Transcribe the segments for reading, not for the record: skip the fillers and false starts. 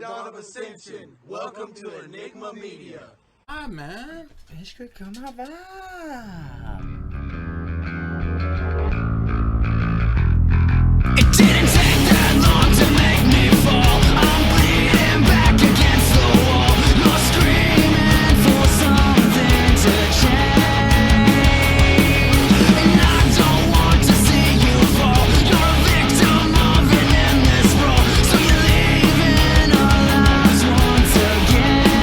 Dawn of Ascension. Welcome to Enigma Media. Ah, man. Ich will komm mal warm. It didn't take that long to make me fall. I'm bleeding back against the wall. You're screaming for something to change, and I don't want to see you fall. You're a victim of an endless role, so you're leaving our lives once again.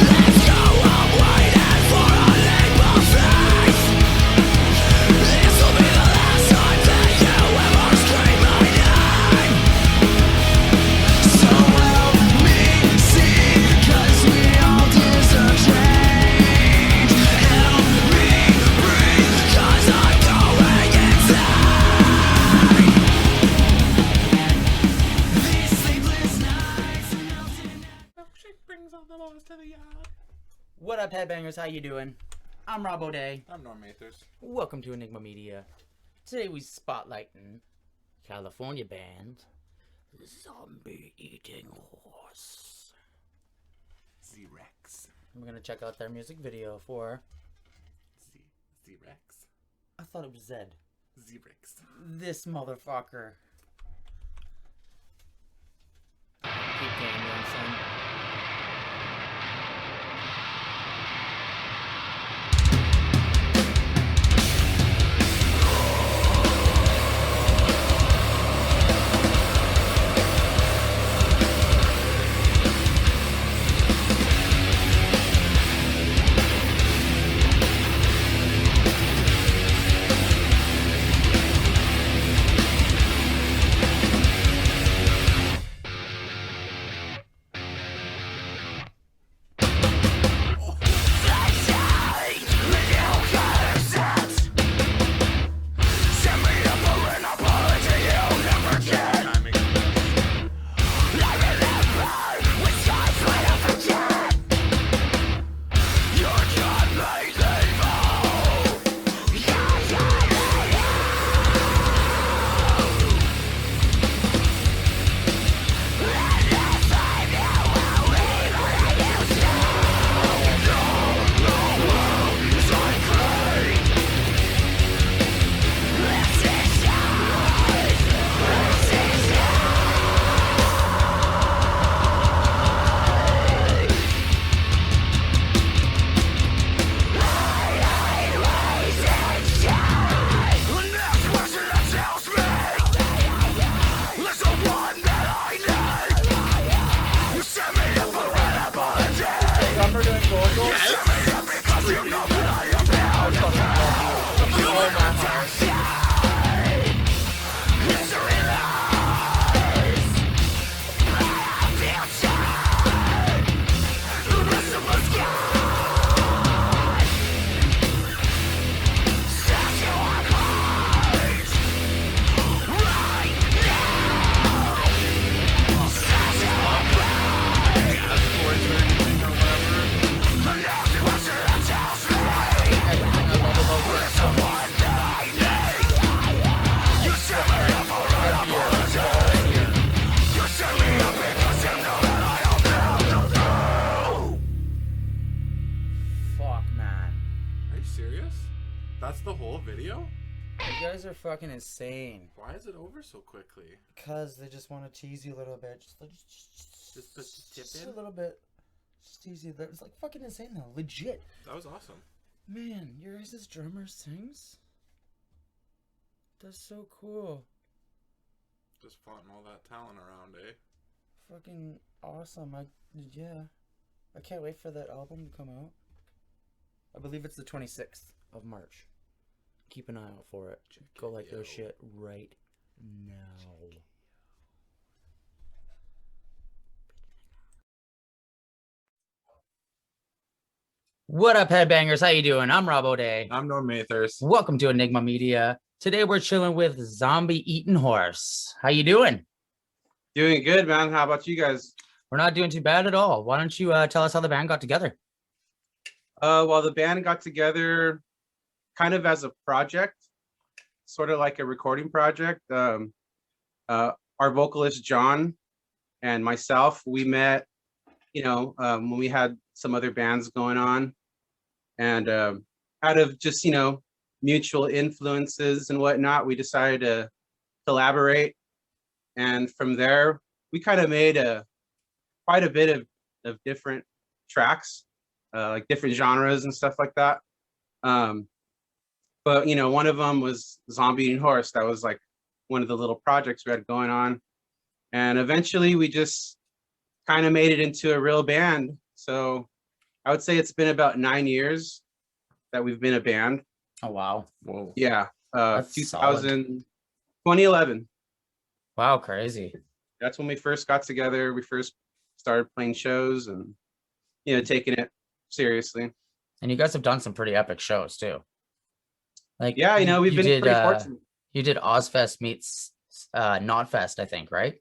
Let's go, I'm waiting for a leap of faith. This will be the last time that you ever scream my name. So help me see, 'cause we all deserve change. Help me breathe, 'cause I'm going insane. These sleepless nights melting. Milkshake brings all the laws to the yard. What up, headbangers? How you doing? I'm Robb O'Day. I'm Norm Mathers. Welcome to Enigma Media. Today we spotlighting California band Zombie Eating Horse. Z-Rex. We're gonna check out their music video for. Z-Rex. I thought it was Zed. Z-Rex. This motherfucker. Keep gambling, son. Fuck, man. Are you serious? That's the whole video? You guys are fucking insane. Why is it over so quickly? Because they just want to tease you a little bit. Just the tip Just in? a little bit. Just tease you. It's like fucking insane though. Legit. That was awesome. Man, your guys' drummer sings? That's so cool. Just flaunting all that talent around, eh? Fucking awesome. Yeah. I can't wait for that album to come out. I believe it's the 26th of March. Keep an eye out for it. Go like their shit right now. What up, headbangers? How you doing? I'm Robb O'Day. I'm Norm Mathers. Welcome to Enigma Media. Today we're chilling with Zombie Eating Horse. How you doing? Doing good, man. How about you guys? We're not doing too bad at all. Why don't you tell us how the band got together? Well, the band got together kind of as a project, sort of like a recording project. Our vocalist, John, and myself, we met, when we had some other bands going on, and out of just, mutual influences and whatnot, we decided to collaborate. And from there, we kind of made quite a bit of different tracks, like different genres and stuff like that. But one of them was Zombie Eating Horse. That was like one of the little projects we had going on. And eventually we just kind of made it into a real band. So I would say it's been about 9 years that we've been a band. Oh, wow. Whoa. Yeah. That's 2011. Wow, crazy. That's when we first got together. We first started playing shows and, taking it seriously. And you guys have done some pretty epic shows too. Like, Yeah, we've been pretty fortunate. You did Ozfest meets Notfest, I think, right?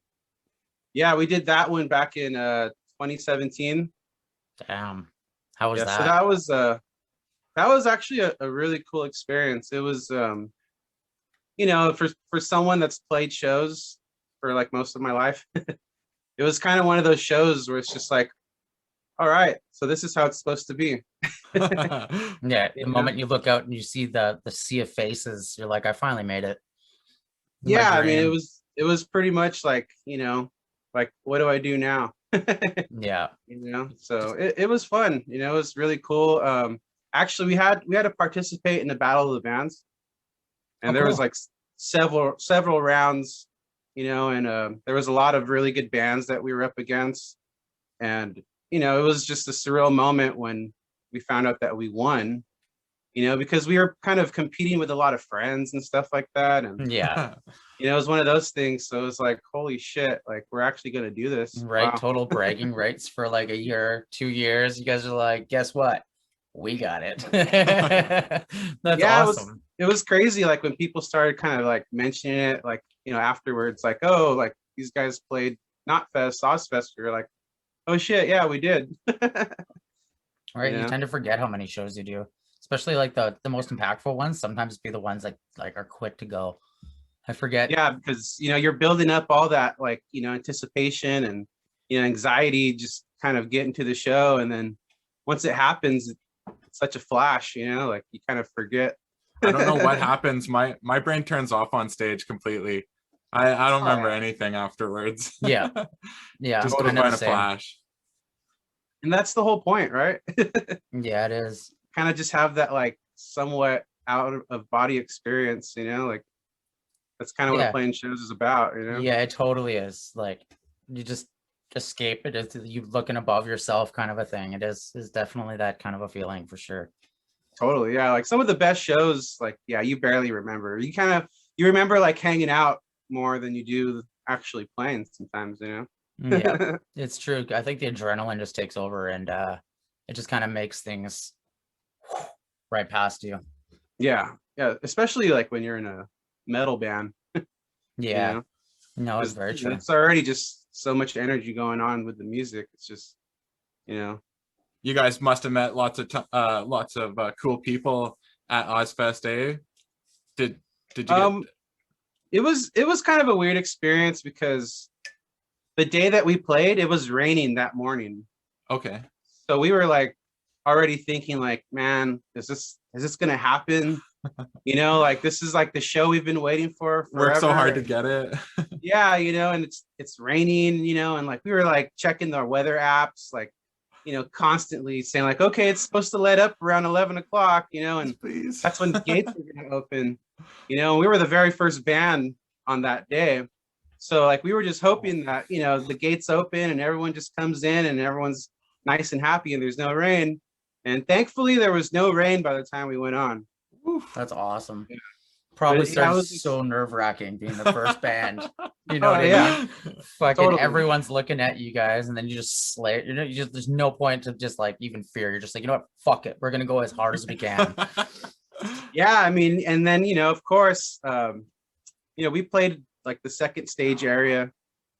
Yeah, we did that one back in 2017. Damn. How was Yeah, that? so that was actually a really cool experience. It was for someone that's played shows for like most of my life, it was kind of one of those shows where it's just like, all right, so this is how it's supposed to be. Yeah, the moment you look out and you see the sea of faces, you're like, I finally made it. Yeah, I mean, it was pretty much like, like, what do I do now? Yeah. So it was fun. It was really cool. Actually, we had to participate in the Battle of the Bands, and there was like several rounds, and there was a lot of really good bands that we were up against, and it was just a surreal moment when we found out that we won, because we were kind of competing with a lot of friends and stuff like that, and Yeah. it was one of those things. So it was like, holy shit, like we're actually gonna do this, Right. Wow. Total bragging rights for like a year, 2 years. You guys are like, guess what? We got it. That's awesome. It was crazy. Like when people started kind of like mentioning it, like, afterwards, like, oh, like these guys played Notfest, Ozfest. We were like, oh shit, yeah, we did. Right. You tend to forget how many shows you do, especially like the most impactful ones sometimes be the ones that like are quick to go. I forget. Yeah, because you're building up all that like, anticipation and anxiety, just kind of getting to the show, and then once it happens, it's such a flash, like you kind of forget. I don't know what happens. My brain turns off on stage completely. I don't remember anything afterwards. Yeah. Yeah. Just kind of a flash. And that's the whole point, right? Yeah, it is. Kind of just have that like somewhat out of body experience, like that's kind of what playing shows is about, Yeah, it totally is. Like you just escape it. It's you looking above yourself kind of a thing. It is definitely that kind of a feeling for sure. Totally. Yeah. Like some of the best shows, like, yeah, you barely remember. You remember like hanging out more than you do actually playing sometimes, Yeah, it's true. I think the adrenaline just takes over, and it just kind of makes things right past you. Yeah. Yeah. Especially like when you're in a metal band. Yeah. No, it's very true. It's already just so much energy going on with the music. It's just, You guys must have met lots of cool people at Ozfest, eh? Did you? It was kind of a weird experience because the day that we played, it was raining that morning. Okay. So we were like already thinking like, man, is this gonna happen? Like this is like the show we've been waiting for forever. Worked so hard to get it. Yeah, and it's raining, and like we were like checking the weather apps, like, constantly saying like, okay, it's supposed to let up around 11 o'clock, and Please. that's when the gates are gonna open. We were the very first band on that day. So like we were just hoping that, the gates open and everyone just comes in and everyone's nice and happy and there's no rain. And thankfully there was no rain by the time we went on. That's awesome. Probably starts so nerve-wracking being the first band. You know what I mean? Fucking totally. Everyone's looking at you guys, and then you just slay it. There's no point to just like even fear. You're just like, you know what? Fuck it. We're gonna go as hard as we can. Yeah, I mean, and then of course, we played like the second stage area.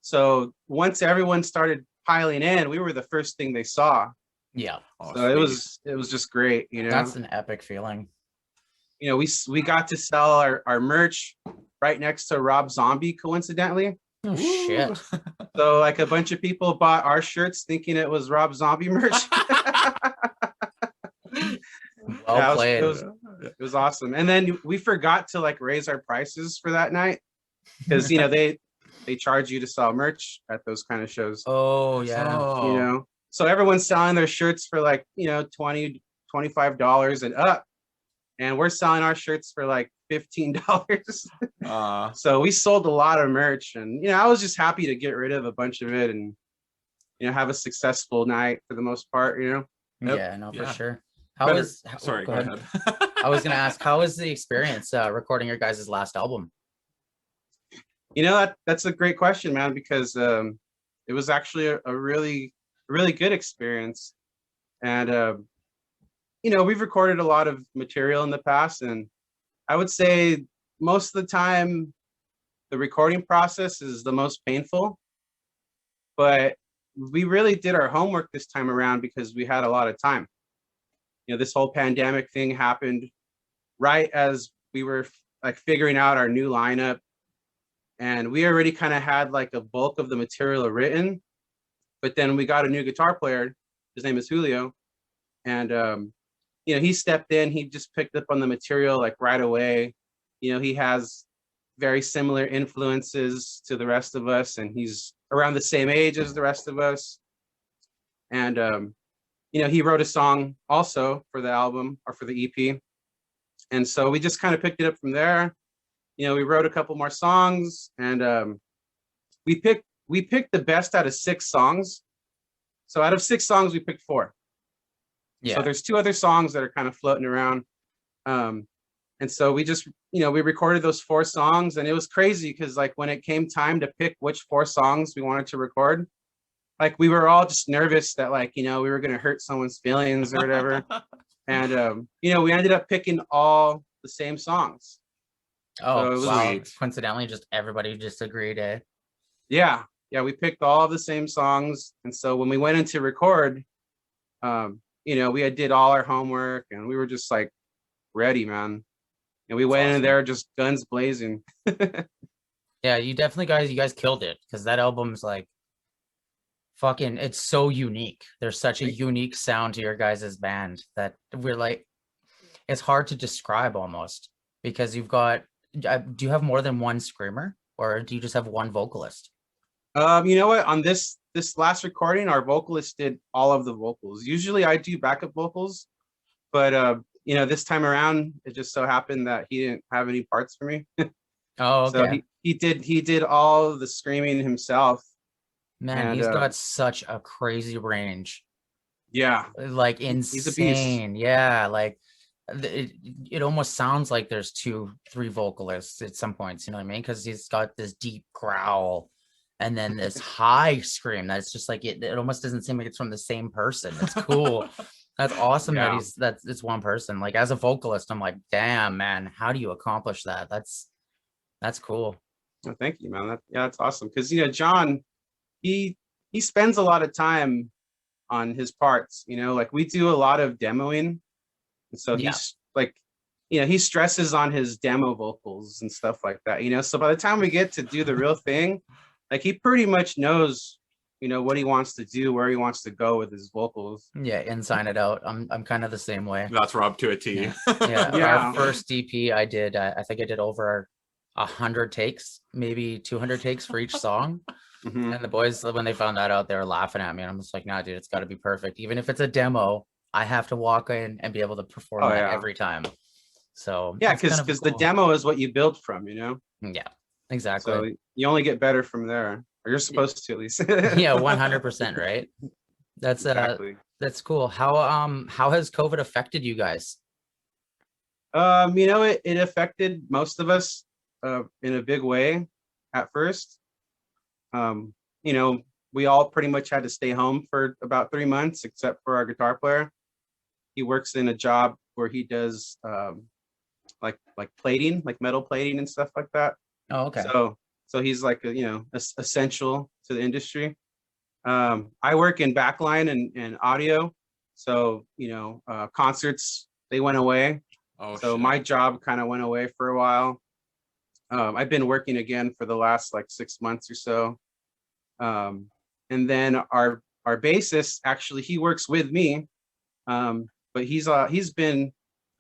So once everyone started piling in, we were the first thing they saw. Yeah. So it was just great. That's an epic feeling. We got to sell our merch right next to Rob Zombie, coincidentally. Oh shit. So like a bunch of people bought our shirts thinking it was Rob Zombie merch. Well Yeah, played. it was awesome. And then we forgot to like raise our prices for that night because they charge you to sell merch at those kind of shows. Oh yeah. Oh. So everyone's selling their shirts for like, $20, $25 and up. And we're selling our shirts for like $15. So we sold a lot of merch, and I was just happy to get rid of a bunch of it and have a successful night for the most part. Yep. Yeah, no, for Yeah. sure. Sorry, go ahead. I was gonna ask, how was the experience recording your guys' last album? That's a great question, man, because it was actually a really, really good experience. And we've recorded a lot of material in the past, and I would say most of the time the recording process is the most painful, but we really did our homework this time around because we had a lot of time. This whole pandemic thing happened right as we were like figuring out our new lineup, and we already kind of had like a bulk of the material written, but then we got a new guitar player. His name is Julio, and he stepped in. He just picked up on the material like right away. He has very similar influences to the rest of us, and he's around the same age as the rest of us. And he wrote a song also for the album or for the EP. And so we just kind of picked it up from there. We wrote a couple more songs, and we picked the best out of 6 songs. So out of 6 songs, we picked 4. Yeah. So there's 2 other songs that are kind of floating around. And so we just, we recorded those 4 songs, and it was crazy because like when it came time to pick which 4 songs we wanted to record, like we were all just nervous that like, we were going to hurt someone's feelings or whatever. And, we ended up picking all the same songs. Oh, So wow. sweet. Coincidentally, just everybody just agreed, eh? Yeah. We picked all the same songs. And so when we went in to record, we had did all our homework, and we were just like ready, man. And we went in there just guns blazing. Yeah, you guys killed it, because that album's like fucking, it's so unique. There's such a unique sound to your guys' band that we're like, it's hard to describe almost, because you've got, do you have more than one screamer, or do you just have one vocalist? You know what? On this last recording, our vocalist did all of the vocals. Usually I do backup vocals, but this time around, it just so happened that he didn't have any parts for me. Oh, okay. So he did all the screaming himself. Man, and, he's got such a crazy range. Yeah. Like He's a beast. insane. Yeah, like it almost sounds like there's 2-3 vocalists at some points, you know what I mean? Because he's got this deep growl and then this high scream that's just like it almost doesn't seem like it's from the same person. It's cool. That's awesome. Yeah. That it's one person. Like as a vocalist, I'm like, damn, man, how do you accomplish that? That's cool. Oh, thank you, man. That's awesome. Because John, he spends a lot of time on his parts. Like we do a lot of demoing, and so he's like, he stresses on his demo vocals and stuff like that. So by the time we get to do the real thing, like he pretty much knows, what he wants to do, where he wants to go with his vocals. Yeah, inside it out. I'm kind of the same way. That's Rob to a T. Yeah. Our first EP, I think I did over 100 takes, maybe 200 takes for each song. Mm-hmm. And the boys, when they found that out, they were laughing at me. And I'm just like, nah, dude, it's got to be perfect. Even if it's a demo, I have to walk in and be able to perform that every time. So yeah, because the demo is what you build from, Yeah, exactly. So you only get better from there, or you're supposed to at least. Yeah, 100%, right? That's exactly. That's cool. How has COVID affected you guys? It affected most of us in a big way at first. We all pretty much had to stay home for about 3 months, except for our guitar player. He works in a job where he does like plating, like metal plating and stuff like that. Oh, okay. So he's like essential to the industry. I work in backline and audio, so concerts, they went away. Oh, so shit. my job kind of went away for a while. I've been working again for the last like 6 months or so. And then our bassist, actually, he works with me, but he's been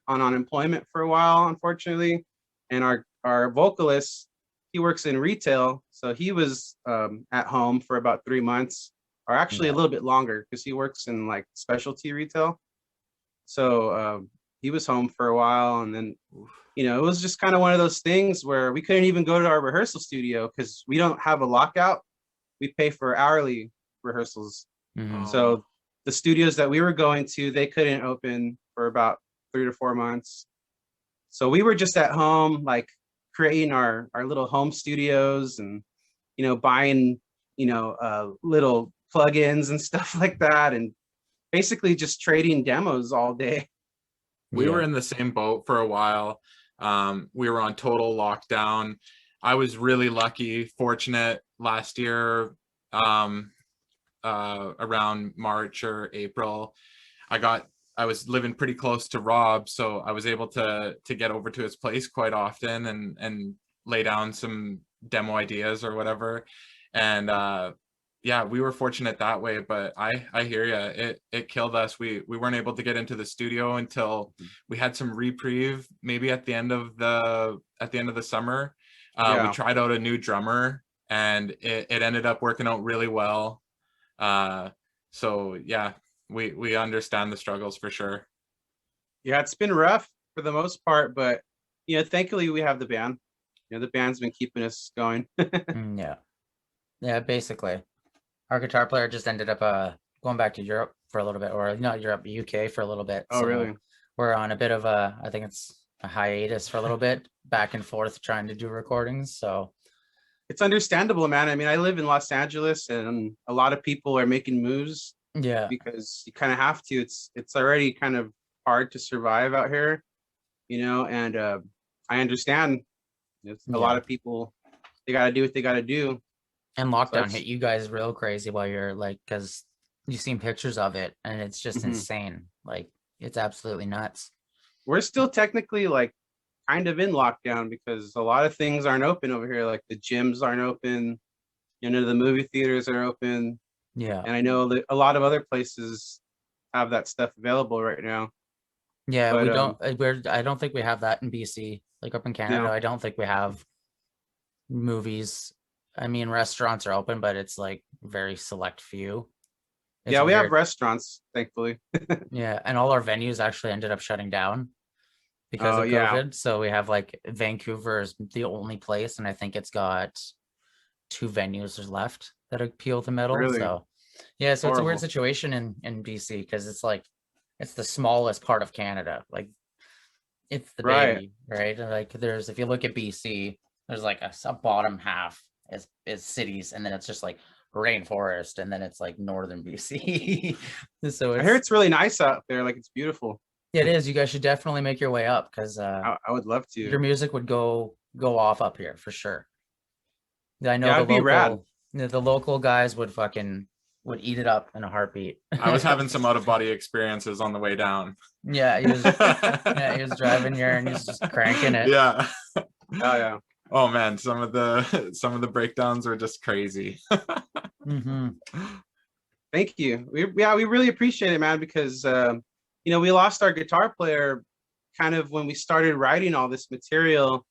on unemployment for a while, unfortunately. And our vocalist, he works in retail, so he was at home for about 3 months, or actually a little bit longer, because he works in like specialty retail. So he was home for a while, and then it was just kind of one of those things where we couldn't even go to our rehearsal studio because we don't have a lockout. We pay for hourly rehearsals. Mhm. So the studios that we were going to, they couldn't open for about 3 to 4 months. So we were just at home, like creating our little home studios and, buying, little plugins and stuff like that. And basically just trading demos all day. We were Yeah. in the same boat for a while. We were on total lockdown. I was really lucky, fortunate last year, around March or April. I was living pretty close to Rob, so I was able to get over to his place quite often and lay down some demo ideas or whatever. And yeah, we were fortunate that way, but I hear you. It killed us. We weren't able to get into the studio until we had some reprieve, maybe at the end of the summer. We Yeah. tried out a new drummer, and it ended up working out really well. So yeah, we understand the struggles for sure. Yeah, it's been rough for the most part, but thankfully we have the band. The band's been keeping us going. Yeah. Yeah, basically. Our guitar player just ended up going back to Europe for a little bit, or not Europe, UK for a little bit. Oh, So really? we're on a bit of I think it's a hiatus for a little bit, back and forth trying to do recordings. So It's understandable, man. I mean, I live in Los Angeles, and a lot of people are making moves yeah, because you kind of have to. It's already kind of hard to survive out here, and I understand. It's a lot Yeah. of people, they got to do what they got to do. and So lockdown it's, hit you guys real crazy while you're like, because you've seen pictures of it and it's just Mhm. insane. Like it's absolutely nuts. We're still technically like kind of in lockdown because a lot of things aren't open over here. Like the gyms aren't open, the movie theaters are open. Yeah. And I know that a lot of other places have that stuff available right now. Yeah, But we don't. I don't think we have that in BC. Like up in Canada, No. I don't think we have movies. I mean, restaurants are open, but it's like very select few. It's Yeah, we have weird. restaurants, thankfully. Yeah, and all our venues actually ended up shutting down because Oh, of yeah. COVID. So we have like Vancouver is the only place, and I think it's got 2 venues left that appeal to metal. Really? So yeah, so it's a weird Horrible. situation in BC because it's like it's the smallest part of Canada. Like it's the Right. baby, right? And, like there's if you look at BC, there's like a bottom half is cities, and then it's just like rainforest, and then it's like northern BC. So I hear it's it's really nice out there. Like, it's beautiful. it is. You guys should definitely make your way up because I would love your to. music would go off up here for sure. I know Yeah, the it'd be rad. local the local guys would eat it up in a heartbeat. I was having some out of body experiences on the way down. yeah, he was driving here and he's just cranking it. Yeah. Oh, yeah. Oh man, some of the breakdowns are just crazy. hmm Thank you. We really appreciate it, man, because we lost our guitar player kind of when we started writing all this material,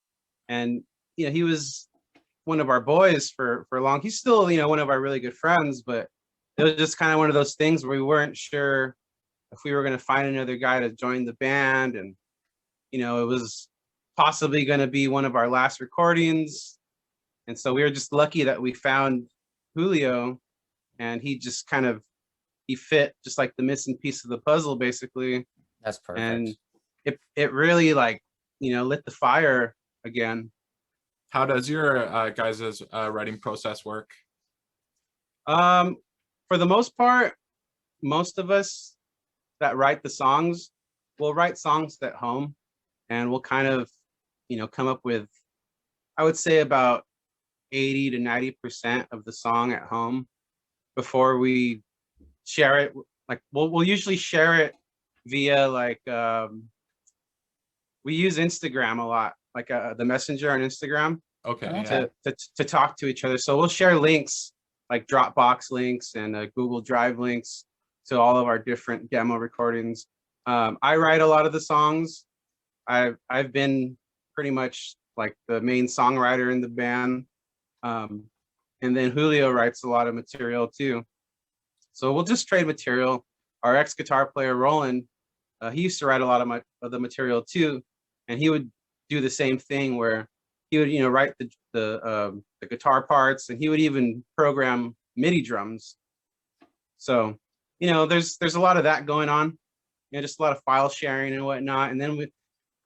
and he was one of our boys for long. He's still one of our really good friends, but it was just kind of one of those things where we weren't sure if we were going to find another guy to join the band, and it was possibly going to be one of our last recordings, and so we were just lucky that we found Julio, and he just kind of he fit just like the missing piece of the puzzle, basically. That's perfect. And it really like lit the fire again. How does your guys' writing process work? For the most part, most of us that write the songs will write songs at home, and we'll kind of come up with, I would say, about 80 to 90% of the song at home before we share it. Like we'll usually share it via like we use Instagram a lot, like the messenger on Instagram. Okay. Oh, Yeah. to talk to each other. So we'll share links like Dropbox links and Google Drive links to all of our different demo recordings. I write a lot of the songs. I've been pretty much like the main songwriter in the band. And then Julio writes a lot of material too. So we'll just trade material. Our ex guitar player Roland, he used to write a lot of the material too, and he would do the same thing where he would write the guitar parts, and he would even program MIDI drums. So there's a lot of that going on, just a lot of file sharing and whatnot. And then we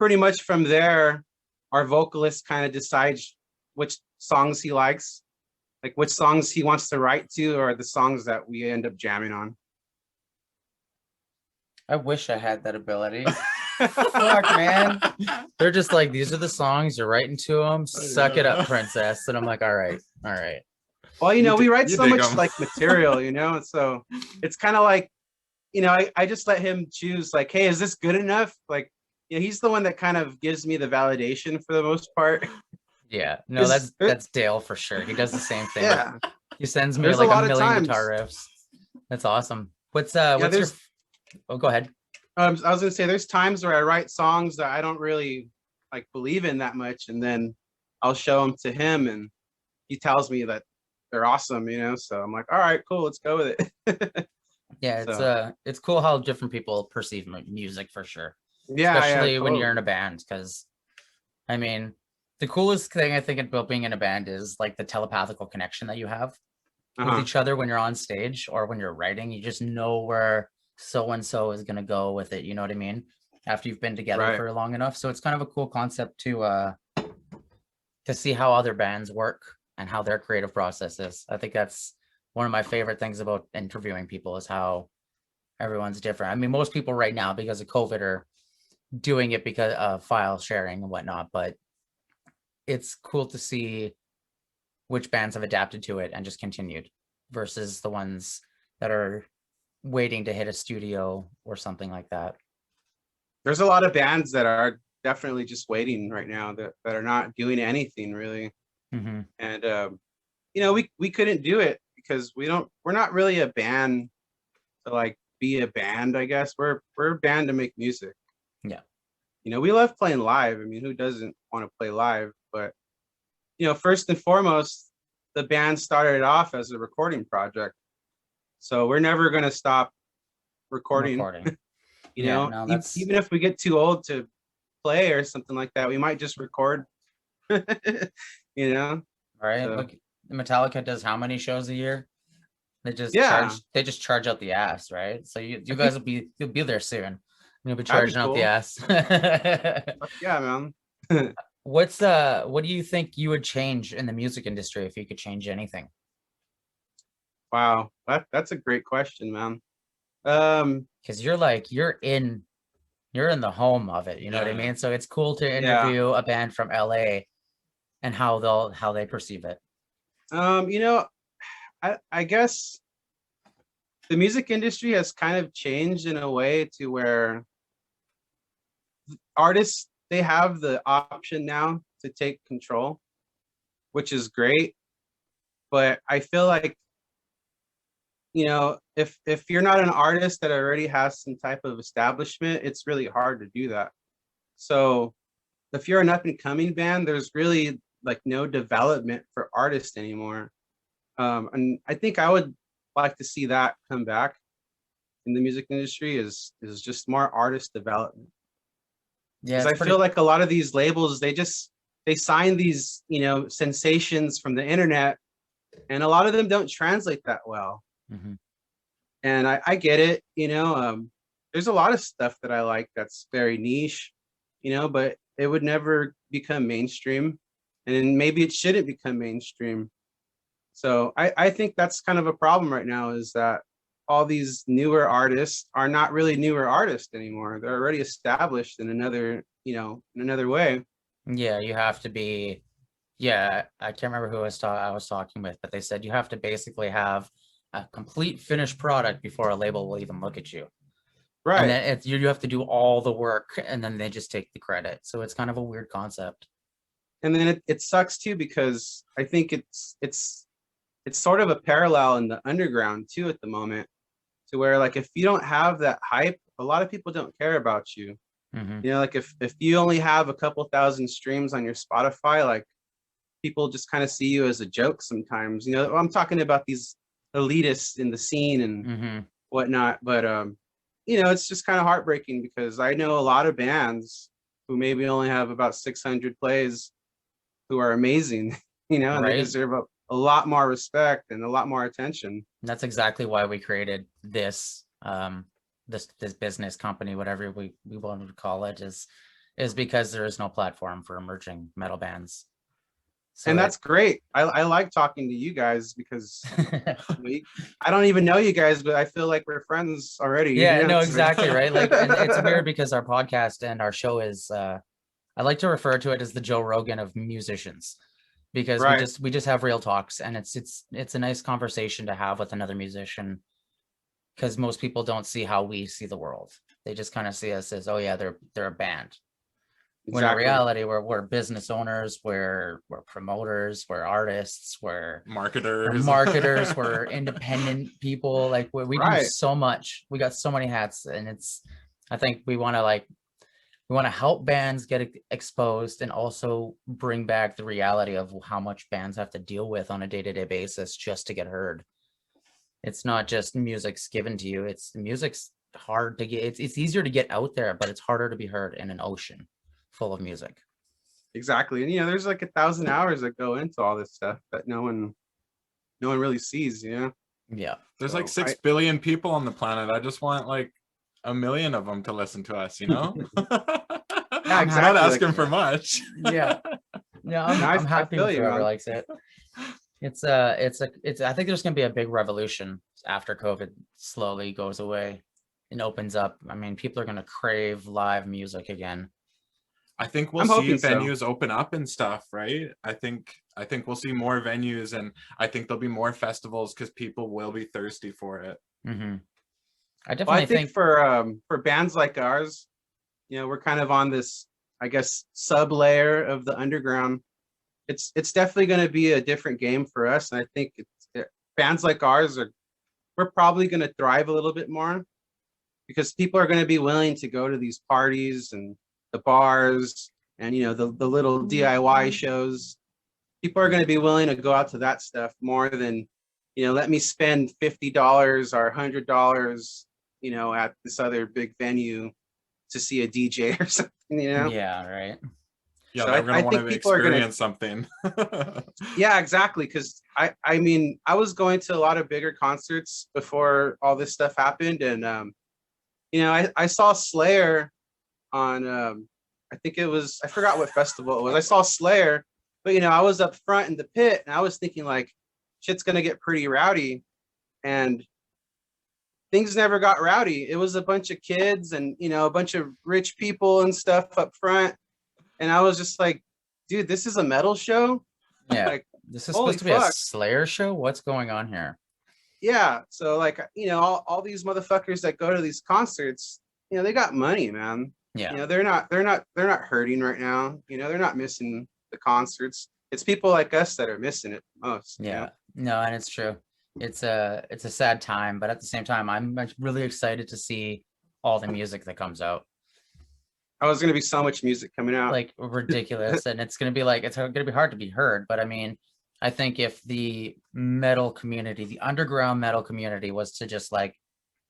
pretty much from there, our vocalist kind of decides which songs he likes, like which songs he wants to write to, or the songs that we end up jamming on. I wish I had that ability. Fuck, man. They're just like, these are the songs, you're writing to them. Suck it up, princess. And I'm like, all right. Well, we write so dig much 'em. like material, so it's kind of like, I just let him choose, like, hey, is this good enough? Like, he's the one that kind of gives me the validation for the most part. Yeah, no, that's Dale for sure. He does the same thing. Yeah. He sends me There's like a lot a of million times. guitar riffs. That's awesome. What's your? Oh, go ahead. I was gonna say there's times where I write songs that I don't really like believe in that much, and then I'll show them to him, and he tells me that they're awesome, So I'm like, all right, cool, let's go with it. Yeah, it's cool how different people perceive music for sure. Yeah, Especially when totally. you're in a band, because I mean, the coolest thing I think about being in a band is like the telepathical connection that you have with each other when you're on stage or when you're writing. You just know where so and so is going to go with it, you know what I mean, after you've been together Right. for long enough. So it's kind of a cool concept to see how other bands work and how their creative process is. I think that's one of my favorite things about interviewing people, is how everyone's different. I mean, most people right now, because of COVID, are doing it because of file sharing and whatnot, but it's cool to see which bands have adapted to it and just continued versus the ones that are waiting to hit a studio or something like that. There's a lot of bands that are definitely just waiting right now that are not doing anything really. Mm-hmm. And we couldn't do it because we're not really a band to like be a band, I guess. We're a band to make music. Yeah. We love playing live. I mean, who doesn't want to play live? But first and foremost, the band started off as a recording project. So we're never gonna stop recording. Even if we get too old to play or something like that, we might just record. Right. So. Look, Metallica does how many shows a year? They just charge out the ass, right? So you guys you'll be there soon. You'll be charging out the ass. Yeah, man. What do you think you would change in the music industry if you could change anything? Wow, that's a great question, man. Because you're in the home of it, you know what I mean? So it's cool to interview a band from LA and how they perceive it. I guess the music industry has kind of changed in a way to where artists, they have the option now to take control, which is great. But I feel like, if you're not an artist that already has some type of establishment, it's really hard to do that. So if you're an up and coming band, there's really like no development for artists anymore. And I think I would like to see that come back in the music industry, is just more artist development. Yeah, because I feel like a lot of these labels, they sign these sensations from the internet, and a lot of them don't translate that well. Mm-hmm. And I get it. There's a lot of stuff that I like that's very niche, but it would never become mainstream, and maybe it shouldn't become mainstream. So I think that's kind of a problem right now, is that all these newer artists are not really newer artists anymore. They're already established in another way. Yeah, you have to be. Yeah, I can't remember who I was talking with, but they said you have to basically have a complete finished product before a label will even look at you. Right. And then you have to do all the work, and then they just take the credit. So it's kind of a weird concept. and then it sucks too, because I think it's sort of a parallel in the underground too at the moment, to where like if you don't have that hype, a lot of people don't care about you. Hmm. You know, like if you only have a couple thousand streams on your Spotify, like people just kind of see you as a joke sometimes. You know, I'm talking about these elitists in the scene and Hmm. whatnot, but you know, it's just kind of heartbreaking, because I know a lot of bands who maybe only have about 600 plays who are amazing, you know, and they Right. deserve a lot more respect and a lot more attention. That's exactly why we created this this business company, whatever we wanted to call it, is because there is no platform for emerging metal bands. So And that's great. I like talking to you guys, because I don't even know you guys, but I feel like we're friends already. yeah, You know, no, it's like- exactly, right? Like, and it's weird because our podcast and our show is I like to refer to it as the Joe Rogan of musicians, because Right. we just have real talks, and it's a nice conversation to have with another musician, because most people don't see how we see the world. They just kind of see us as, oh yeah, they're a band. When in Exactly. reality, we're business owners, we're promoters, we're artists, we're Marketers. marketers, we're independent people. Like we do Right. so much. We got so many hats, and I think we want to help bands get exposed, and also bring back the reality of how much bands have to deal with on a day-to-day basis just to get heard. It's not just music's given to you. It's music's hard to get. It's easier to get out there, but it's harder to be heard in an ocean full of music. Exactly. And you know, there's like 1,000 hours that go into all this stuff that no one really sees, you know? Yeah. There's So like 6 billion people on the planet. I just want like 1 million of them to listen to us, you know? Yeah, I'm exactly. not Like, asking for much. Yeah. Yeah, no, I'm happy feel with you, whoever man. likes it. It's I think there's gonna be a big revolution after COVID slowly goes away and opens up. I mean, people are gonna crave live music again. I think we'll I'm see hoping so. venues open up and stuff, right? I think we'll see more venues, and I think there'll be more festivals because people will be thirsty for it. Mm-hmm. I Well, definitely I think for bands like ours, you know, we're kind of on this, I guess, sub layer of the underground. It's definitely going to be a different game for us, and I think bands like ours we're probably going to thrive a little bit more, because people are going to be willing to go to these parties and the bars and, you know, the little DIY shows. People are going to be willing to go out to that stuff more than, you know, let me spend $50 or $100, you know, at this other big venue to see a DJ or something, you know? yeah, right. Yeah, So they're gonna I want think to people are gonna, experience something. yeah, exactly. Because I mean, I was going to a lot of bigger concerts before all this stuff happened, and you know, I saw Slayer on I think it was, I forgot what festival it was. I saw Slayer, but you know, I was up front in the pit, and I was thinking like, shit's gonna get pretty rowdy, and things never got rowdy. It was a bunch of kids and, you know, a bunch of rich people and stuff up front, and I was just like, dude, this is a metal show. Yeah. Like, This is holy supposed to be a fuck. Slayer show? What's going on here? Yeah. So like, you know, all these motherfuckers that go to these concerts, you know, they got money, man. Yeah. You know, they're not hurting right now. You know, they're not missing the concerts. It's people like us that are missing it most. You Yeah. know? No, and it's true. It's a sad time, but at the same time, I'm really excited to see all the music that comes out. Oh, there's gonna be so much music coming out. Like ridiculous, and it's gonna be like, it's gonna be hard to be heard. But I mean, I think if the metal community, the underground metal community, was to just like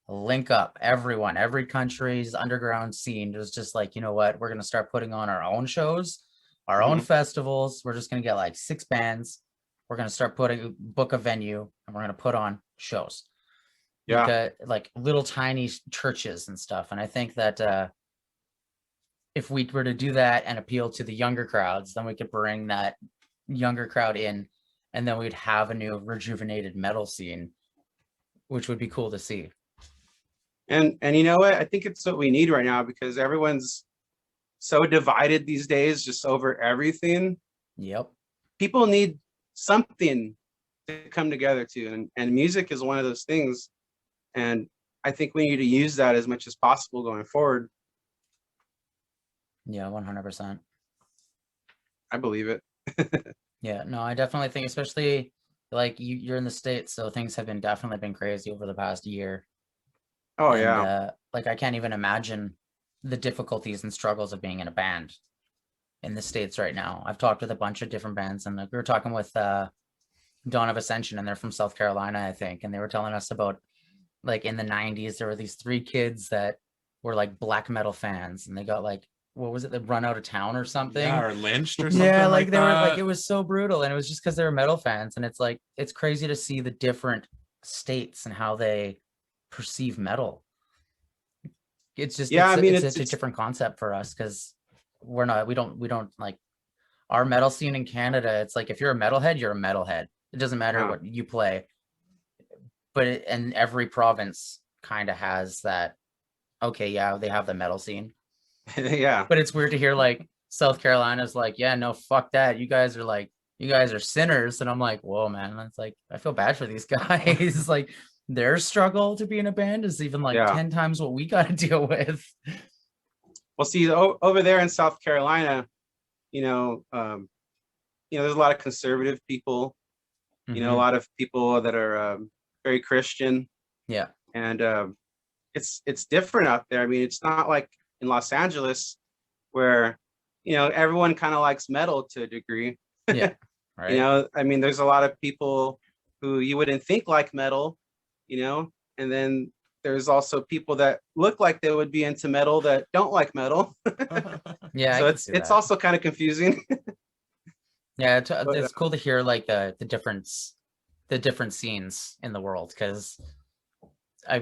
link up everyone, every country's underground scene was just like, you know what, we're gonna start putting on our own shows, our own festivals. We're just gonna get like 6 bands. We're gonna start book a venue, and we're gonna put on shows. Yeah. Because, like little tiny churches and stuff. And I think that if we were to do that and appeal to the younger crowds, then we could bring that younger crowd in, and then we'd have a new rejuvenated metal scene, which would be cool to see. And you know what? I think it's what we need right now, because everyone's so divided these days just over everything. Yep. People need something to come together to, and music is one of those things. And I think we need to use that as much as possible going forward. Yeah, 100%. I believe it. Yeah, no, I definitely think, especially like you're in the States, so things have been definitely been crazy over the past year. Oh And yeah. like I can't even imagine the difficulties and struggles of being in a band in the States right now. I've talked with a bunch of different bands, and like, we were talking with Dawn of Ascension, and they're from South Carolina, I think, and they were telling us about like in the 90s there were these three kids that were like black metal fans, and they got like, what was it, they run out of town or something. Yeah, or lynched or something Yeah, like they were like, that. it was so brutal, and it was just because they were metal fans. And it's like, it's crazy to see the different states and how they perceive metal. It's just Yeah, I mean it's it's such a it's different concept for us, because we don't like our metal scene in Canada. It's like, if you're a metalhead, you're a metalhead. It doesn't matter uh, what you play. But and every province kind of has that. Okay, yeah, they have the metal scene, yeah. but it's weird to hear like South Carolina's like, yeah, no, fuck that. You guys are sinners. And I'm like, whoa, man. It's like, I feel bad for these guys. Like, their struggle to be in a band is even like Yeah. 10 times what we got to deal with. Well, see, over there in South Carolina, you know, there's a lot of conservative people. You know, a lot of people that are very Christian, Yeah. and it's different out there. I mean, it's not like in Los Angeles where everyone kind of likes metal to a degree. Yeah. Right. I mean, there's a lot of people who you wouldn't think like metal, and then there's also people that look like they would be into metal that don't like metal. Yeah, I So can it's see it's that. also kind of confusing. Yeah, But it's cool to hear like the different scenes in the world, because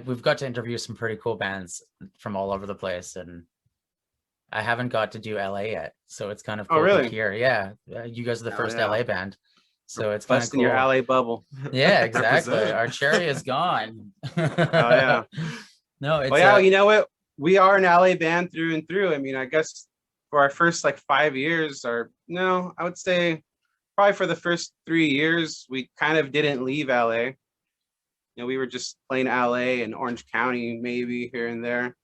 we've got to interview some pretty cool bands from all over the place, and I haven't got to do LA yet, so it's kind of oh, cool to really? hear. Yeah, you guys are the Oh, first yeah. LA band, so it's kind of Busting your cool. LA bubble. Yeah, exactly. Represent. Our cherry is gone. Oh, yeah. No, Well, it's yeah, you know what? We are an LA band through and through. I mean, I guess for our first like 5 years, or no, I would say probably for the first 3 years, we kind of didn't leave LA. We were just playing LA and Orange County, maybe here and there.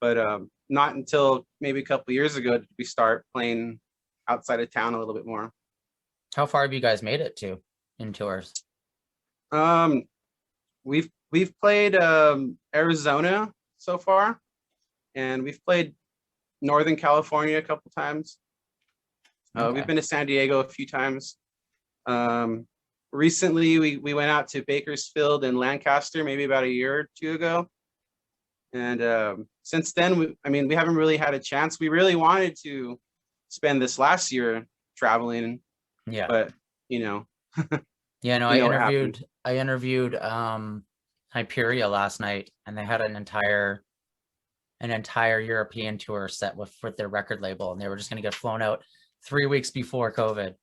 But not until maybe a couple years ago did we start playing outside of town a little bit more. how far have you guys made it to in tours? Um, we've played Arizona so far, and we've played Northern California a couple times. Okay. We've been to San Diego a few times. Recently, we went out to Bakersfield and Lancaster maybe about a year or two ago. And since then, we haven't really had a chance. We really wanted to spend this last year traveling, Yeah. but Yeah, no, you know what happened. I interviewed Hyperia last night, and they had an entire European tour set with their record label, and they were just going to get flown out 3 weeks before COVID.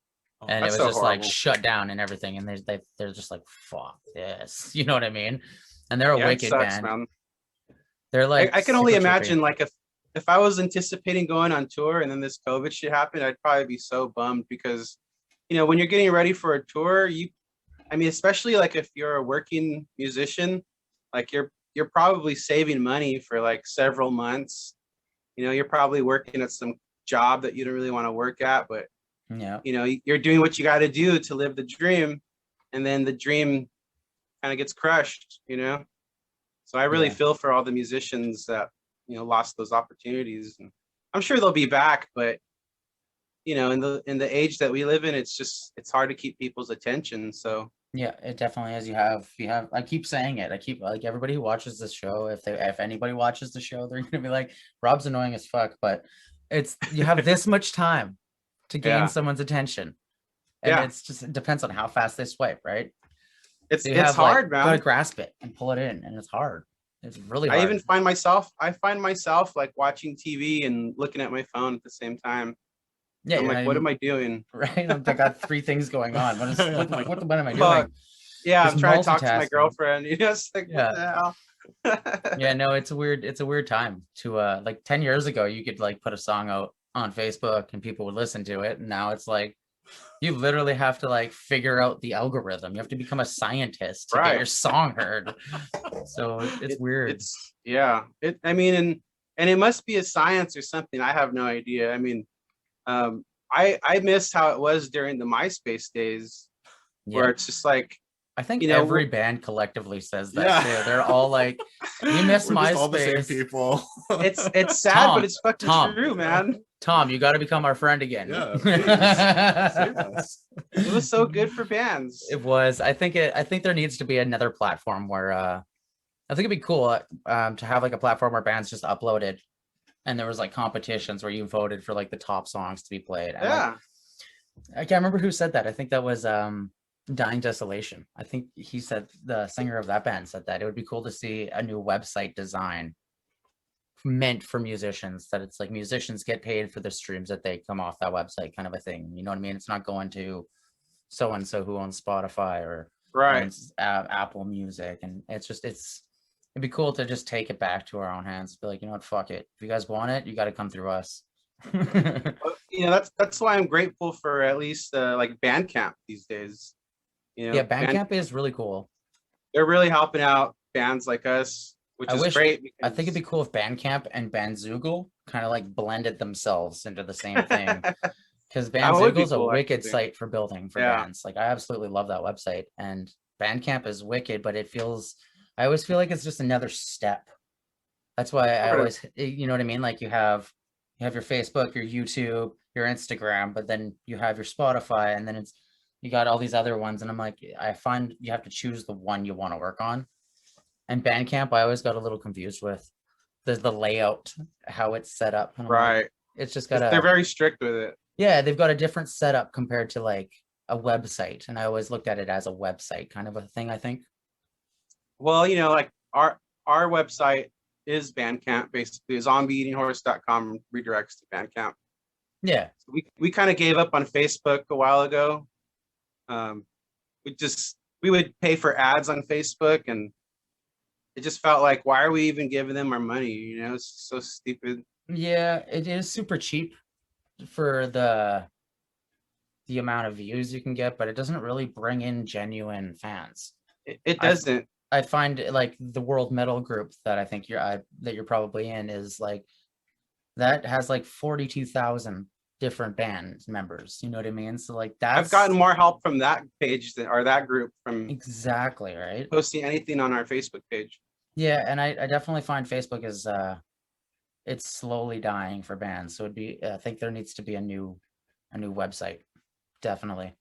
And it That's was so just like horrible. shut down and everything, and they're just like, fuck this, you know what I mean? And they're a Yeah, it wicked sucks, band. man. They're like I can only super trippy. imagine, like, if I was anticipating going on tour and then this COVID shit happened, I'd probably be so bummed because, when you're getting ready for a tour, especially like if you're a working musician, like you're probably saving money for like several months. You're probably working at some job that you don't really want to work at, but Yeah. you're doing what you got to do to live the dream, and then the dream kind of gets crushed. So I really Yeah. feel for all the musicians that lost those opportunities, and I'm sure they'll be back, but in the age that we live in, it's hard to keep people's attention. So Yeah, it definitely is. You have, I keep saying it. I keep, like, everybody who watches this show, if anybody watches the show, they're gonna be like, Rob's annoying as fuck, but you have this much time to gain Yeah. someone's attention. And Yeah. it depends on how fast they swipe, right? it's So you it's have, like, hard, man. gotta grasp it and pull it in, and it's hard. It's really hard. I find myself like watching TV and looking at my phone at the same time. Yeah, I'm you're like, not what even- am I doing? right? I got 3 things going on. What am I doing? Fuck. Yeah, It's I'm trying to talk to my multitasking. girlfriend. It's like, Yeah. what the hell? Yeah, no, it's a weird time to like 10 years ago you could like put a song out on Facebook and people would listen to it, and now it's like you literally have to like figure out the algorithm. You have to become a scientist to get Right. your song heard. So it's weird. And it must be a science or something. I have no idea. I miss how it was during the MySpace days, where Yeah. it's just like, I think you know, every band collectively says that Yeah. too. They're all like, "We miss We're just all the same MySpace." people. it's sad, Tom, but it's fucking Tom. true, man. Tom, you got to become our friend again. Yeah, please save us. It was so good for bands. It was. I think there needs to be another platform where I think it'd be cool to have like a platform where bands just uploaded and there was like competitions where you voted for like the top songs to be played. And, Yeah. like, I can't remember who said that. I think that was Dying Desolation. I think he said, the singer of that band said that it would be cool to see a new website design meant for musicians, that it's like musicians get paid for the streams that they come off that website, kind of a thing. You know what I mean? It's not going to so and so who owns Spotify or Right. owns Apple Music, and it'd be cool to just take it back to our own hands. Be like, you know what, fuck it. If you guys want it, you got to come through us. You know, that's why I'm grateful for at least like Bandcamp these days. You know, Yeah, Bandcamp is really cool. they're really helping out bands like us, which is great. I think it'd be cool if Bandcamp and Bandzoogle kind of like blended themselves into the same thing. Because would be Bandzoogle's a cool, wicked actually. site for building for Yeah. bands. Like, I absolutely love that website, and Bandcamp is wicked, but I always feel like it's just another step. That's why I Sort of. always, you know what I mean? Like, you have your Facebook, your YouTube, your Instagram, but then you have your Spotify, and then you got all these other ones. And I'm like, I find you have to choose the one you want to work on. And Bandcamp, I always got a little confused with the layout, how it's set up. And I'm like, Right. it's just 'Cause got they're very strict with it. yeah, they've got a different setup compared to like a website. And I always looked at it as a website kind of a thing, I think. Well, you know, like our website is Bandcamp, basically. Zombieeatinghorse.com redirects to Bandcamp. Yeah. So we kind of gave up on Facebook a while ago. We would pay for ads on Facebook, and it just felt like, why are we even giving them our money? You know, it's so stupid. Yeah, it is super cheap for the amount of views you can get, but it doesn't really bring in genuine fans. It doesn't. I find like the World Metal group that I think you're probably in is like, that has like 42,000 different band members. You know what I mean? So like I've gotten more help from that page or that group from exactly right. posting anything on our Facebook page. Yeah, and I definitely find Facebook is it's slowly dying for bands. So I think there needs to be a new website. Definitely.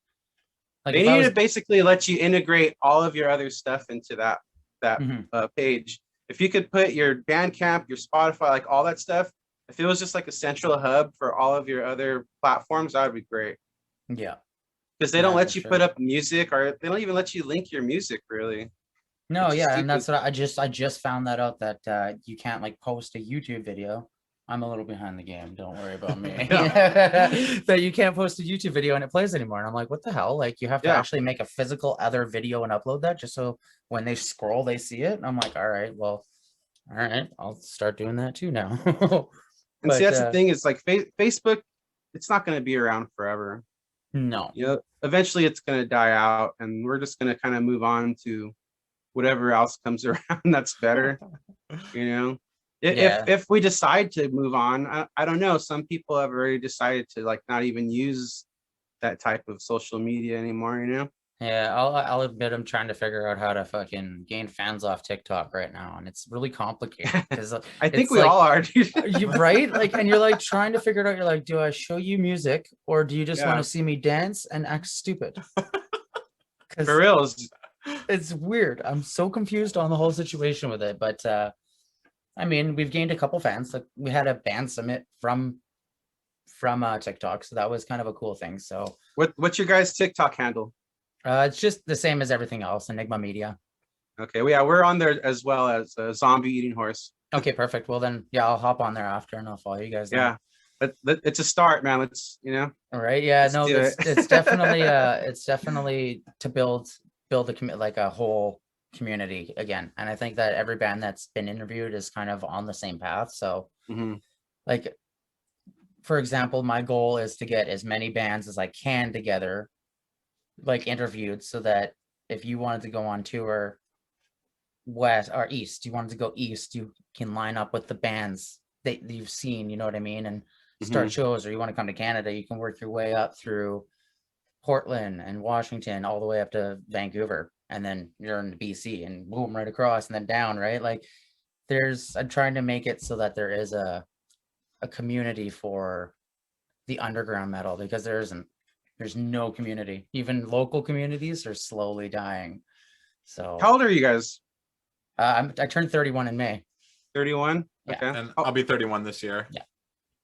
Like, They if I need was, to basically let you integrate all of your other stuff into that Mhm. page. If you could put your Bandcamp, your Spotify, like all that stuff, if it was just like a central hub for all of your other platforms, that would be great. yeah. Because they Yeah, don't let for you sure. put up music, or they don't even let you link your music, really. No, Which is yeah, and that's stupid. what I just found that out, that you can't like post a YouTube video. I'm a little behind the game. Don't worry about me. That you can't post a YouTube video and it plays anymore. And I'm like, what the hell? Like, you have to Yeah. actually make a physical other video and upload that just so when they scroll, they see it. And I'm like, all right, I'll start doing that too now. And see, But that's the thing, is like Facebook, it's not going to be around forever. no, You know, eventually it's going to die out, and we're just going to kind of move on to whatever else comes around that's better. You know, Yeah. if we decide to move on, I don't know. Some people have already decided to like not even use that type of social media anymore. You know, yeah, I'll admit I'm trying to figure out how to fucking gain fans off TikTok right now, and it's really complicated because I think it's we like, all are, dude. you right? Like, and you're like trying to figure it out. You're like, do I show you music or do you just want Yeah. to see me dance and act stupid? For Because real. it's weird. I'm so confused on the whole situation with it. But I mean, we've gained a couple fans. Like, we had a band summit from TikTok, so that was kind of a cool thing. So What's your guys' TikTok handle? it's just the same as everything else, Enigma Media. Okay, well, yeah, we're on there as well as Zombie Eating Horse. Okay, perfect. Well then, yeah, I'll hop on there after and I'll follow you guys. Yeah, it's a start, man. Let's, you know. All right. Yeah. Let's No, do it's it. it's definitely to build like a whole community again. And I think that every band that's been interviewed is kind of on the same path. So Mhm. like, for example, my goal is to get as many bands as I can together, like interviewed, so that if you wanted to go on tour west or east, you wanted to go east, you can line up with the bands that you've seen, you know what I mean? And start shows, or you want to come to Canada, you can work your way up through Portland and Washington all the way up to Vancouver, and then you're in BC and boom, right across and then down, right? Like I'm trying to make it so that there is a community for the underground metal, because there's no community. Even local communities are slowly dying. So How old are you guys? I turned 31 in May. 31. Yeah. Okay. And I'll be 31 this year. Yeah.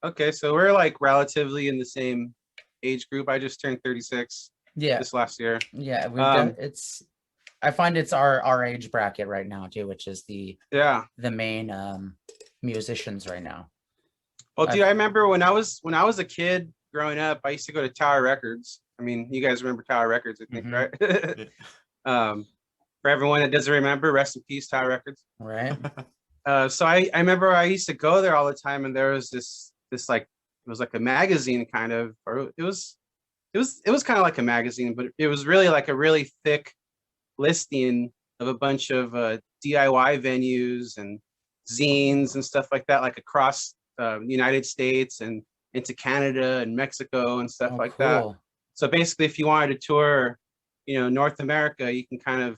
Okay, so we're like relatively in the same age group. I just turned 36 this last year. Yeah, we've done I find it's our age bracket right now too, which is the main musicians right now. Well, dude, I remember when I was a kid growing up, I used to go to Tower Records. I mean, you guys remember Tower Records, I think, right? For everyone that doesn't remember, rest in peace, Tower Records. Right. So I remember I used to go there all the time, and there was this like, it was like a magazine kind of, or it was kind of like a magazine, but it was really like a really thick listing of a bunch of DIY venues and zines and stuff like that, like across the United States and into Canada and Mexico and stuff like that. So basically, if you wanted to tour, North America, you can kind of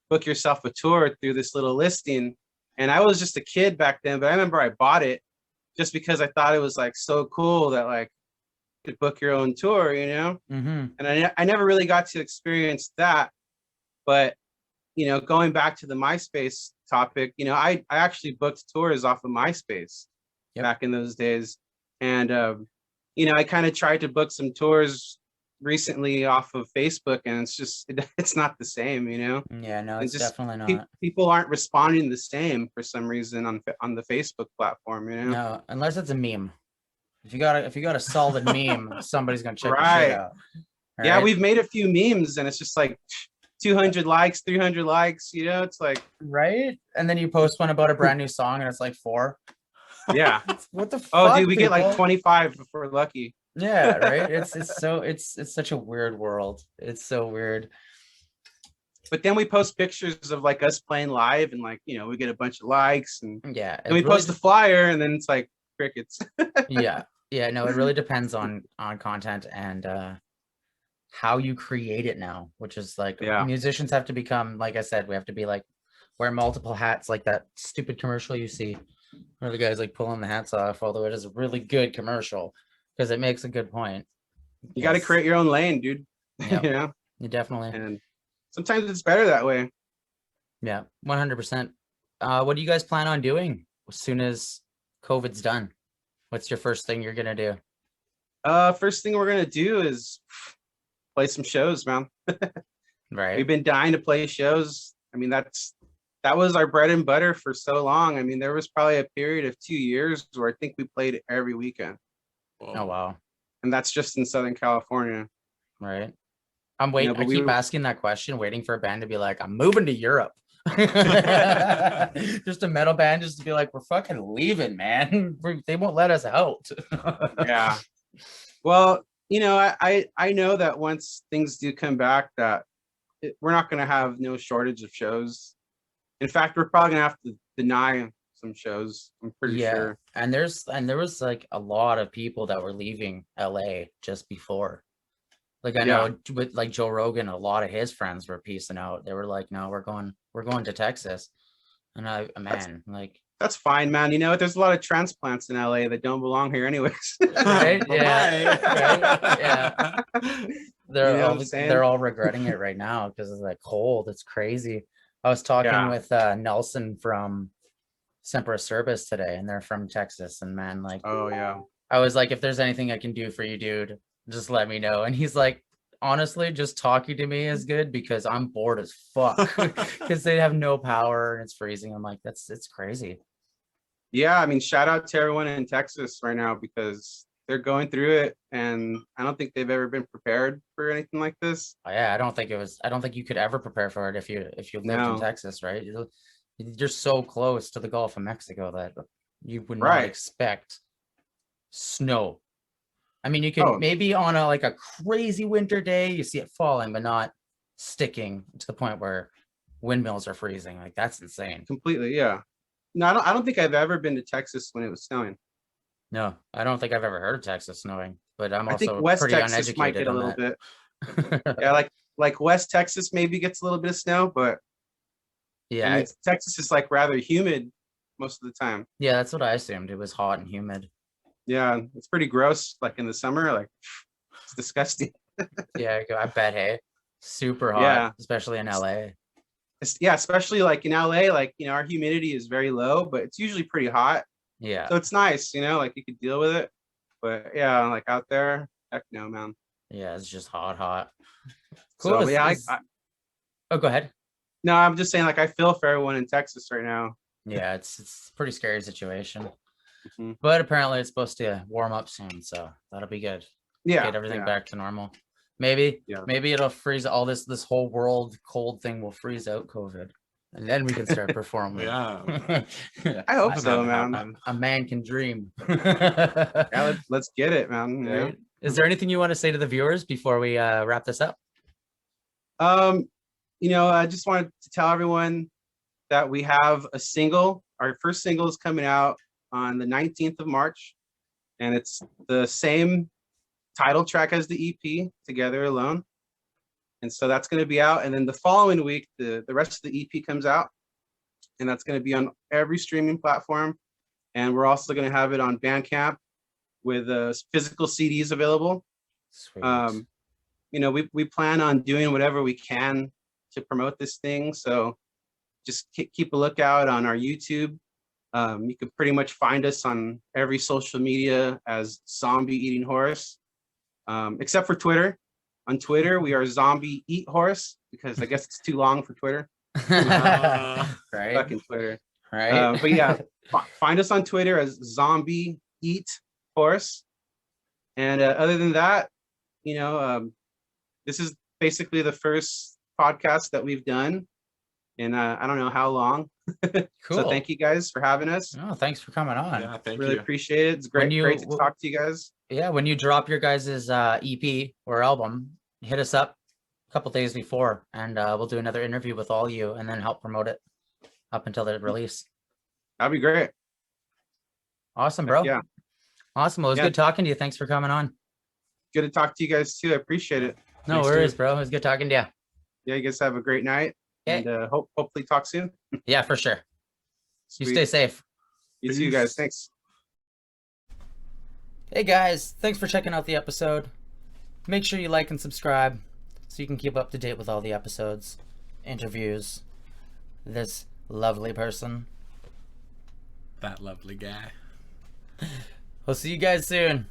book yourself a tour through this little listing. And I was just a kid back then, but I remember I bought it just because I thought it was like so cool that like you could book your own tour, And I never really got to experience that. But, going back to the MySpace topic, I actually booked tours off of MySpace back in those days. And, I kind of tried to book some tours recently off of Facebook, and it's not the same, Yeah, no, it's definitely not. People aren't responding the same for some reason on the Facebook platform, No, unless it's a meme. If you got a solid meme, somebody's gonna check your shit out. Right? Yeah, we've made a few memes, and it's just like 200 likes, 300 likes, it's like, right. And then you post one about a brand new song, and it's like 4. Yeah. What the fuck? Oh, dude, we get like 25 if we're lucky. Yeah, right. It's such a weird world. It's so weird. But then we post pictures of like us playing live, and like, we get a bunch of likes, and and we post the flyer, and then it's like crickets. Yeah, no, it really depends on content and how you create it now, which is like musicians have to become, like I said, we have to be like wear multiple hats, like that stupid commercial you see where the guy's like pulling the hats off, although it is a really good commercial because it makes a good point. You got to create your own lane, dude. Yeah, you definitely. And sometimes it's better that way. Yeah, 100%. What do you guys plan on doing as soon as COVID's done? What's your first thing you're gonna do? First thing we're gonna do is play some shows, man. Right. We've been dying to play shows. I mean, that was our bread and butter for so long. I mean, there was probably a period of 2 years where I think we played every weekend. Oh wow. And that's just in Southern California. Right. I'm waiting. I keep asking that question, waiting for a band to be like, I'm moving to Europe. Just a metal band just to be like, we're fucking leaving, man. They won't let us out. Yeah. Well, I know that once things do come back, that we're not going to have no shortage of shows. In fact, we're probably going to have to deny some shows. I'm pretty sure. And there was like a lot of people that were leaving LA just before. Like I know with like Joe Rogan, a lot of his friends were peacing out. They were like, no, we're going to Texas. And that's fine, man. There's a lot of transplants in LA that don't belong here anyways. Right? Yeah. They're all regretting it right now because it's like cold. It's crazy. I was talking with Nelson from Semper Service today, and they're from Texas. And man, like, oh yeah, I was like, if there's anything I can do for you, dude, just let me know. And he's like, honestly, just talking to me is good because I'm bored as fuck because they have no power and it's freezing. I'm like, it's crazy. Yeah, I mean, shout out to everyone in Texas right now because they're going through it, and I don't think they've ever been prepared for anything like this. Oh, yeah, I don't think you could ever prepare for it if you lived in Texas, right? You're so close to the Gulf of Mexico that you would not expect snow. I mean, you can maybe on a crazy winter day, you see it falling, but not sticking to the point where windmills are freezing. Like, that's insane. Completely, yeah. No, I don't think I've ever been to Texas when it was snowing. No, I don't think I've ever heard of Texas snowing, but I'm I think also West pretty Texas might uneducated get a on little that. bit. Yeah, like West Texas maybe gets a little bit of snow, but Yeah, I mean Texas is like rather humid most of the time. yeah, that's what I assumed. It was hot and humid. Yeah, it's pretty gross. Like in the summer, like it's disgusting. Yeah, I bet. Hey, super hot, Yeah, especially in LA. yeah, especially like in LA, like our humidity is very low, but it's usually pretty hot. Yeah, So it's nice, like you could deal with it. But yeah, like out there, heck no, man. yeah, it's just hot. Cool. So but yeah, Oh, go ahead. no, I'm just saying like I feel for everyone in Texas right now. Yeah, it's a pretty scary situation. Mhm. But apparently it's supposed to warm up soon, so that'll be good. Yeah, Get everything yeah, back to normal. Maybe yeah. it'll freeze all this whole world cold thing will freeze out COVID. And then we can start performing. Yeah. I hope Have so, that man. happen. A man can dream. Yeah, let's get it, man. Right? Is there anything you want to say to the viewers before we wrap this up? I just wanted to tell everyone that we have a single. Our first single is coming out on the 19th of March, and it's the same title track as the EP, Together Alone. And so that's going to be out. And then the following week, the rest of the EP comes out, and that's going to be on every streaming platform. And we're also going to have it on Bandcamp with physical CDs available. Sweet. We plan on doing whatever we can to promote this thing. So just keep a lookout on our YouTube. You can pretty much find us on every social media as Zombie Eating Horse, except for Twitter. On Twitter, we are Zombie Eat Horse because I guess it's too long for Twitter. Right. Fucking Twitter. Right. But yeah, find us on Twitter as Zombie Eat Horse. And other than that, this is basically the first podcast that we've done in I don't know how long. Cool. So thank you guys for having us. Oh, thanks for coming on. Yeah, thank Really you. appreciate it. It's great to talk to you guys. Yeah, when you drop your guys' EP or album, hit us up a couple days before, and we'll do another interview with all you, and then help promote it up until the release. That'd be great. Awesome, bro. Yeah. Awesome. Well, it was good talking to you. Thanks for coming on. Good to talk to you guys too. I appreciate it. No Thanks, worries, dude. bro. It was good talking to you. Yeah, you guys have a great night. Okay. And hopefully talk soon. Yeah, for sure. You Sweet. stay safe. You too, guys. Thanks. Hey guys, thanks for checking out the episode. Make sure you like and subscribe so you can keep up to date with all the episodes, interviews, this lovely person. That lovely guy. We'll see you guys soon.